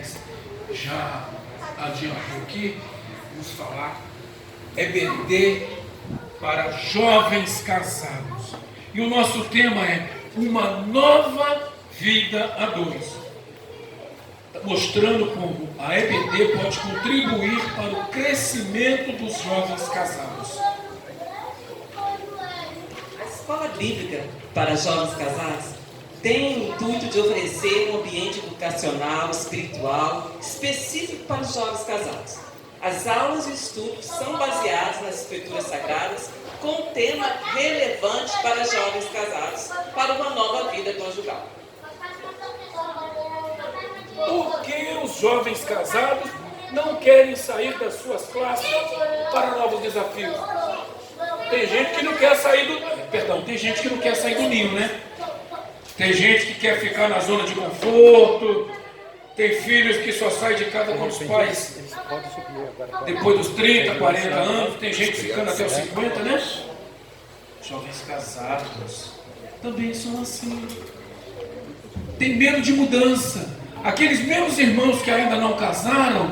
Alex já adiantou aqui, vamos falar EBD para jovens casados. E o nosso tema é uma nova vida a dois, mostrando como a EBD pode contribuir para o crescimento dos jovens casados. A escola bíblica para jovens casados tem o intuito de oferecer um ambiente educacional, espiritual, específico para os jovens casados. As aulas e estudos são baseados nas escrituras sagradas, com um tema relevante para jovens casados, para uma nova vida conjugal. Por que os jovens casados não querem sair das suas classes para novos desafios? Tem gente que não quer sair tem gente que não quer sair do ninho, né? Tem gente que quer ficar na zona de conforto. Tem filhos que só saem de casa com os pais depois dos 30, 40 anos. Tem gente ficando até os 50, né? Jovens casados também são assim. Tem medo de mudança. Aqueles mesmos irmãos que ainda não casaram,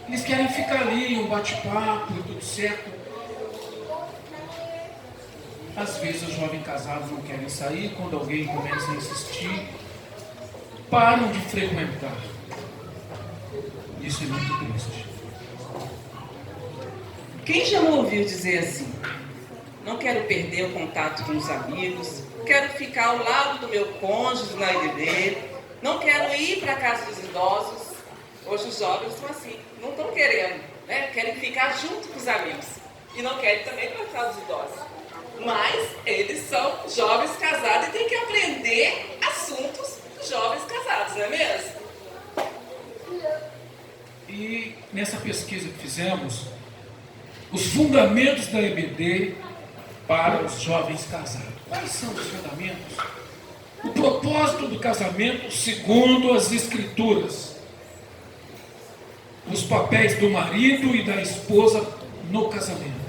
eles querem ficar ali, um bate-papo e tudo certo. Às vezes os jovens casados não querem sair, quando alguém começa a insistir, param de frequentar. Isso é muito triste. Quem já não ouviu dizer assim? Não quero perder o contato com os amigos, quero ficar ao lado do meu cônjuge na EBD, não quero ir para a casa dos idosos. Hoje os jovens estão assim, não estão querendo, né? Querem ficar junto com os amigos e não querem também ir para a casa dos idosos. Mas eles são jovens casados e têm que aprender assuntos dos jovens casados, não é mesmo? E nessa pesquisa que fizemos, os fundamentos da EBD para os jovens casados. Quais são os fundamentos? O propósito do casamento segundo as Escrituras. Os papéis do marido e da esposa no casamento.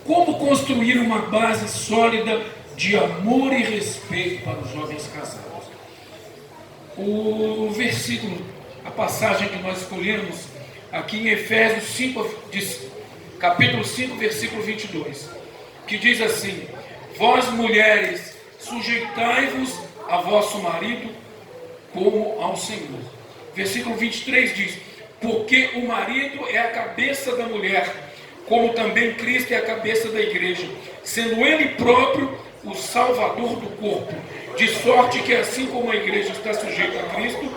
Como construir uma base sólida de amor e respeito para os jovens casados. O versículo, a passagem que nós escolhemos aqui em Efésios 5, capítulo 5, versículo 22, que diz assim: vós mulheres, sujeitai-vos a vosso marido como ao Senhor. Versículo 23 diz: porque o marido é a cabeça da mulher, como também Cristo é a cabeça da igreja, sendo Ele próprio o Salvador do corpo, de sorte que assim como a igreja está sujeita a Cristo,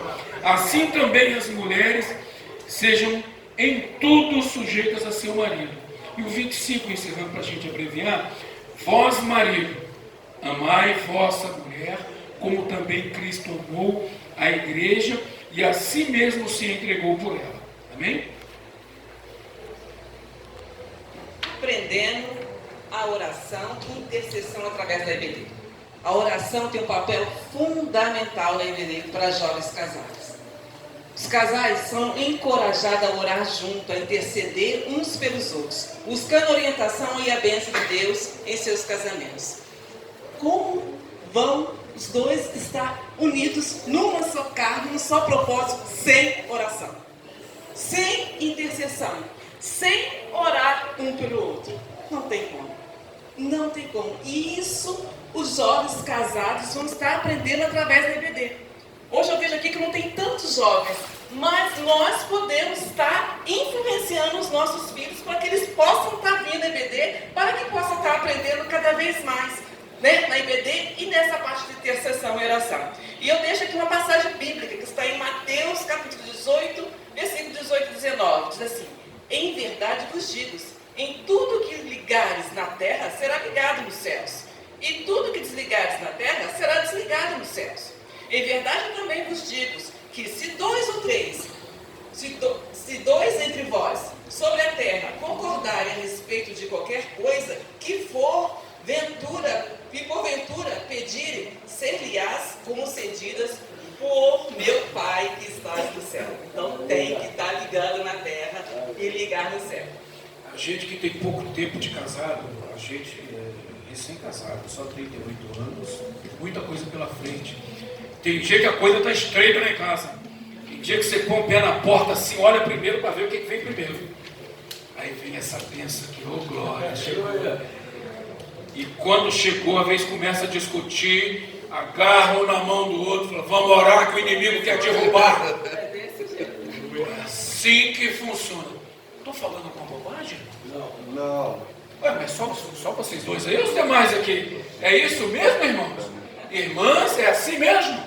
assim também as mulheres sejam em tudo sujeitas a seu marido. E o 25, encerrando para a gente abreviar: vós marido, amai vossa mulher, como também Cristo amou a igreja e a si mesmo se entregou por ela. Amém? Aprendendo a oração e intercessão através da EBD. A oração tem um papel fundamental na EBD para jovens casados. Os casais são encorajados a orar junto, a interceder uns pelos outros, buscando orientação e a bênção de Deus em seus casamentos. Como vão os dois estar unidos numa só carne, num só propósito, sem oração, sem intercessão, sem orar um pelo outro? Não tem como. Não tem como. E isso os jovens casados vão estar aprendendo através da EBD. Hoje eu vejo aqui que não tem tantos jovens, mas nós podemos estar influenciando os nossos filhos para que eles possam estar vindo à EBD, para que possam estar aprendendo cada vez mais, né, na EBD e nessa parte de intercessão e oração. E eu deixo aqui uma passagem bíblica que está em Mateus capítulo 18, versículo 18 e 19. Diz assim: em verdade vos digo, em tudo que ligares na terra será ligado nos céus, e tudo que desligares na terra será desligado nos céus. Em verdade também vos digo que se dois ou três, se dois entre vós sobre a terra concordarem a respeito de qualquer coisa que for porventura pedirem, ser-lhe-ás concedidas por meu Pai que estás no céu. Então tem que estar ligando na terra e ligar no céu. A gente que tem pouco tempo de casado, a gente é recém-casado, só 38 anos, muita coisa pela frente. Tem dia que a coisa está estreita lá em casa. Quem dia que você põe o pé na porta assim, olha primeiro para ver o que vem primeiro. Aí vem essa bênção aqui, ô glória, chegou. E quando chegou, a vez começa a discutir, agarram na mão do outro, falam, vamos orar que o inimigo quer derrubar. É assim que funciona. Estou falando com bobagem? Não. Ué, mas só vocês dois aí, os demais aqui. É isso mesmo, irmãos? Irmãs, é assim mesmo?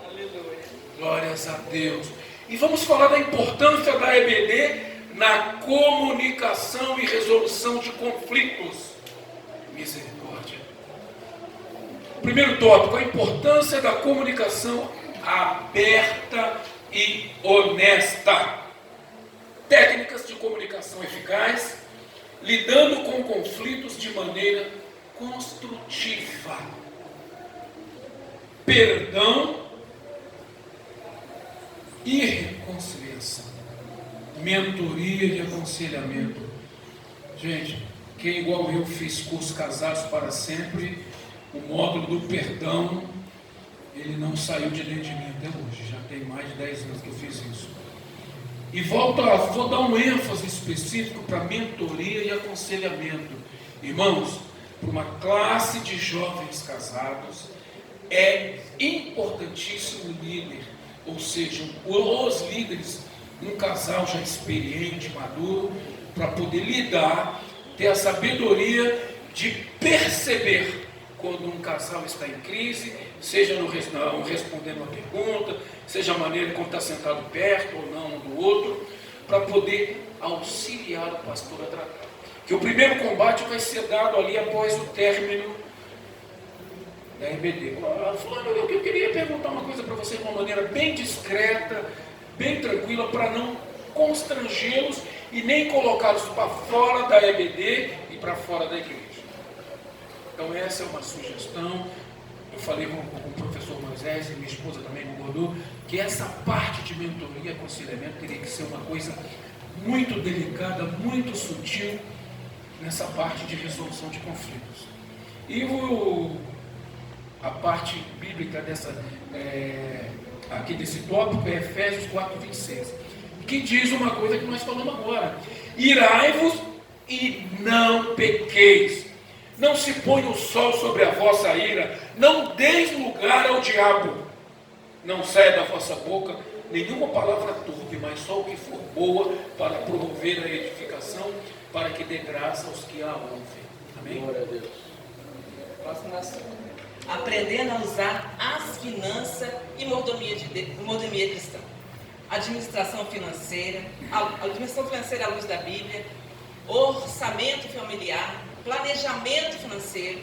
Aleluia. Glórias a Deus. E vamos falar da importância da EBD na comunicação e resolução de conflitos. Misericórdia. Primeiro tópico, a importância da comunicação aberta e honesta. Técnicas de comunicação eficaz, lidando com conflitos de maneira construtiva. Perdão e reconciliação. Mentoria e aconselhamento. Gente, quem igual eu fez curso Casados para Sempre, o módulo do perdão, ele não saiu de dentro de mim até hoje. Já tem mais de 10 anos que eu fiz isso. E vou dar um ênfase específico para mentoria e aconselhamento. Irmãos, para uma classe de jovens casados, é importantíssimo o líder, ou seja, os líderes, um casal já experiente, maduro, para poder lidar, ter a sabedoria de perceber quando um casal está em crise, seja no respondendo uma pergunta, seja a maneira como está sentado perto ou não um do outro, para poder auxiliar o pastor a tratar. Que o primeiro combate vai ser dado ali após o término da EBD. Fulano, eu queria perguntar uma coisa para você de uma maneira bem discreta, bem tranquila, para não constrangê-los e nem colocá-los para fora da EBD e para fora da igreja. Então essa é uma sugestão. Eu falei com o professor Moisés e minha esposa também concordou que essa parte de mentoria e aconselhamento teria que ser uma coisa muito delicada, muito sutil nessa parte de resolução de conflitos. E a parte bíblica aqui desse tópico é Efésios 4:26, que diz uma coisa que nós falamos agora: irai-vos e não pequeis. Não se põe o sol sobre a vossa ira, não deis lugar ao diabo. Não saia da vossa boca nenhuma palavra torpe, mas só o que for boa para promover a edificação, para que dê graça aos que a ouvem. Amém? Glória a Deus. Próximo assunto. Aprendendo a usar as finanças e mordomia cristã. Administração financeira à luz da Bíblia, orçamento familiar, planejamento financeiro,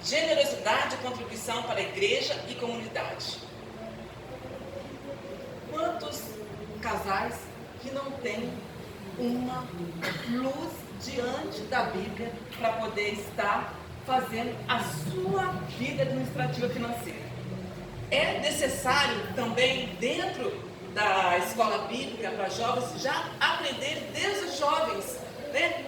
generosidade e contribuição para a igreja e comunidade. Quantos casais que não têm uma luz diante da Bíblia para poder estar fazendo a sua vida administrativa financeira? É necessário também, dentro da escola bíblica para jovens, já aprender desde os jovens, né?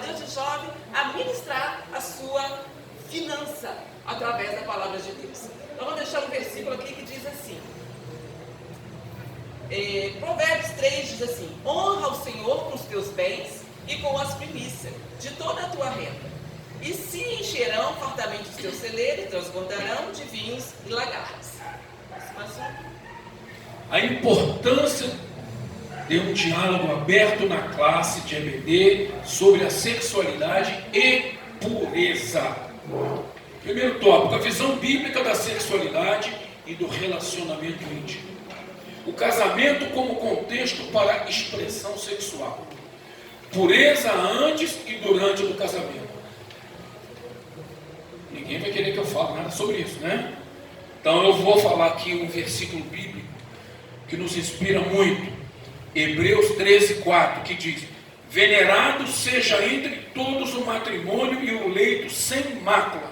Desde o jovem a ministrar a sua finança através da palavra de Deus. Então, vou deixar um versículo aqui que diz assim, Provérbios 3 diz assim: honra o Senhor com os teus bens e com as primícias de toda a tua renda, e se encherão fartamente os teus celeiros, transbordarão de vinhos e lagares. A importância de um diálogo aberto na classe de EBD sobre a sexualidade e pureza. Primeiro tópico, a visão bíblica da sexualidade e do relacionamento íntimo. O casamento como contexto para a expressão sexual. Pureza antes e durante o casamento. Ninguém vai querer que eu fale nada sobre isso, né? Então eu vou falar aqui um versículo bíblico que nos inspira muito. Hebreus 13:4, que diz: venerado seja entre todos o matrimônio e o leito sem mácula,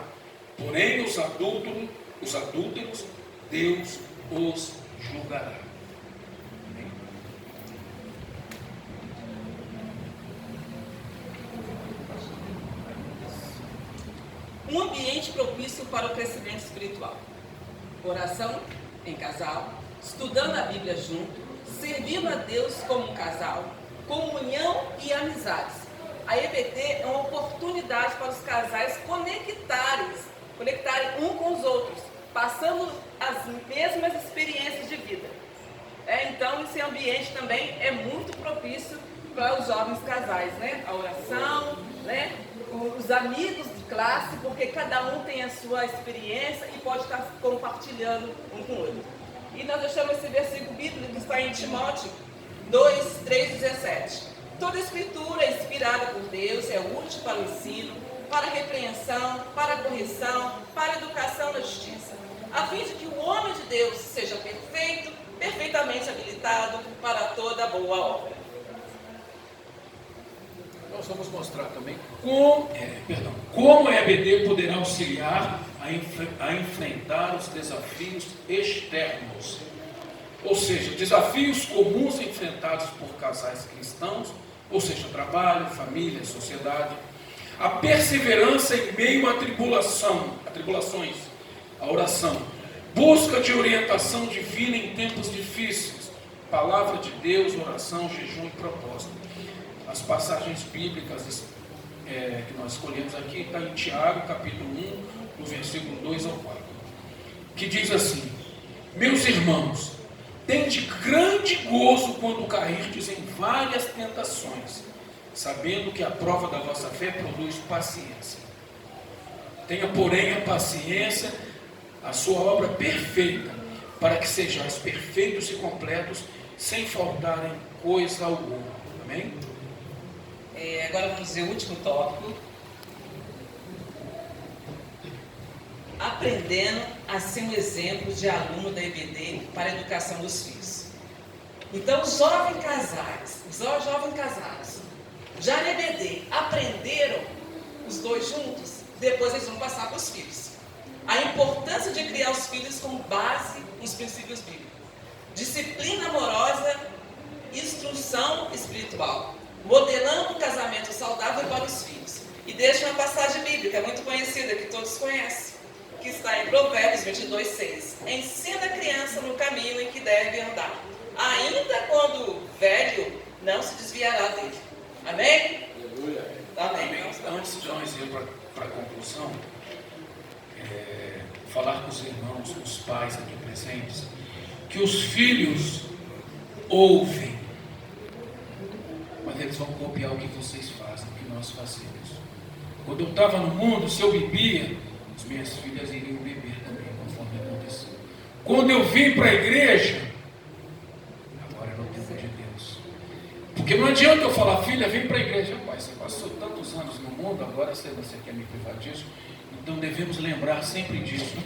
porém os adúlteros Deus os julgará. Amém? Um ambiente propício para o crescimento espiritual. Oração em casal, estudando a Bíblia junto, servindo a Deus como um casal, comunhão e amizades. A EBD é uma oportunidade para os casais conectarem um com os outros, passando as mesmas experiências de vida. Então, esse ambiente também é muito propício para os jovens casais, né? A oração, né? Os amigos de classe, porque cada um tem a sua experiência e pode estar compartilhando um com o outro. E nós deixamos esse versículo bíblico que está em Timóteo 2, 3, 17. Toda escritura inspirada por Deus é útil para o ensino, para a repreensão, para a correção, para a educação na justiça, a fim de que o homem de Deus seja perfeito, perfeitamente habilitado para toda boa obra. Nós vamos mostrar também como a EBD poderá auxiliar a enfrentar os desafios externos. Ou seja, desafios comuns enfrentados por casais cristãos, ou seja, trabalho, família, sociedade. A perseverança em meio à tribulações, a oração. Busca de orientação divina em tempos difíceis. Palavra de Deus, oração, jejum e propósito. As passagens bíblicas que nós escolhemos aqui está em Tiago, capítulo 1, do versículo 2 ao 4, que diz assim: meus irmãos, tende grande gozo quando cairdes em várias tentações, sabendo que a prova da vossa fé produz paciência. Tenha, porém, a paciência, a sua obra perfeita, para que sejais perfeitos e completos, sem faltarem coisa alguma. Amém? Agora vamos dizer o último tópico. Aprendendo a ser um exemplo de aluno da EBD para a educação dos filhos. Então, os jovens casados, já na EBD, aprenderam os dois juntos, depois eles vão passar para os filhos. A importância de criar os filhos com base nos princípios bíblicos. Disciplina amorosa, instrução espiritual, modelando um casamento saudável para os filhos. E deixa uma passagem bíblica muito conhecida, que todos conhecem, que está em Provérbios 22, 6. Ensina a criança no caminho em que deve andar. Ainda quando velho, não se desviará dele. Amém? Aleluia. Amém. Antes de nós ir para a conclusão, falar com os irmãos, com os pais aqui presentes, que os filhos ouvem, mas eles vão copiar o que vocês fazem, o que nós fazemos. Quando eu estava no mundo, se eu bebia, as minhas filhas iriam beber também, conforme aconteceu. Quando eu vim para a igreja, agora é no tempo de Deus. Porque não adianta eu falar, filha, vem para a igreja. Pai, você passou tantos anos no mundo, agora você quer me privar disso. Então devemos lembrar sempre disso.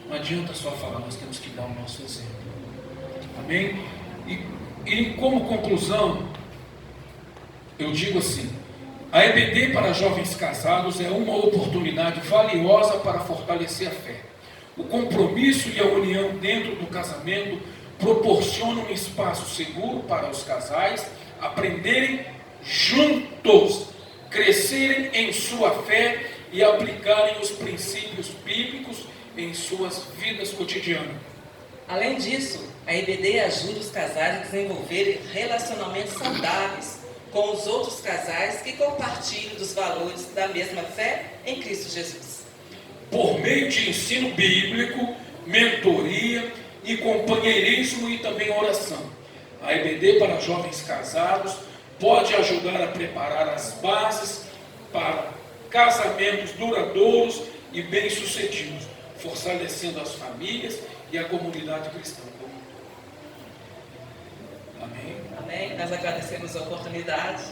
Não adianta só falar, nós temos que dar o nosso exemplo. Amém? E como conclusão, eu digo assim: a EBD para jovens casados é uma oportunidade valiosa para fortalecer a fé. O compromisso e a união dentro do casamento proporcionam um espaço seguro para os casais aprenderem juntos, crescerem em sua fé e aplicarem os princípios bíblicos em suas vidas cotidianas. Além disso, a EBD ajuda os casais a desenvolverem relacionamentos saudáveis com os outros casais que compartilham dos valores da mesma fé em Cristo Jesus. Por meio de ensino bíblico, mentoria e companheirismo e também oração, a EBD para jovens casados pode ajudar a preparar as bases para casamentos duradouros e bem-sucedidos, fortalecendo as famílias e a comunidade cristã. Amém? Amém. Nós agradecemos a oportunidade.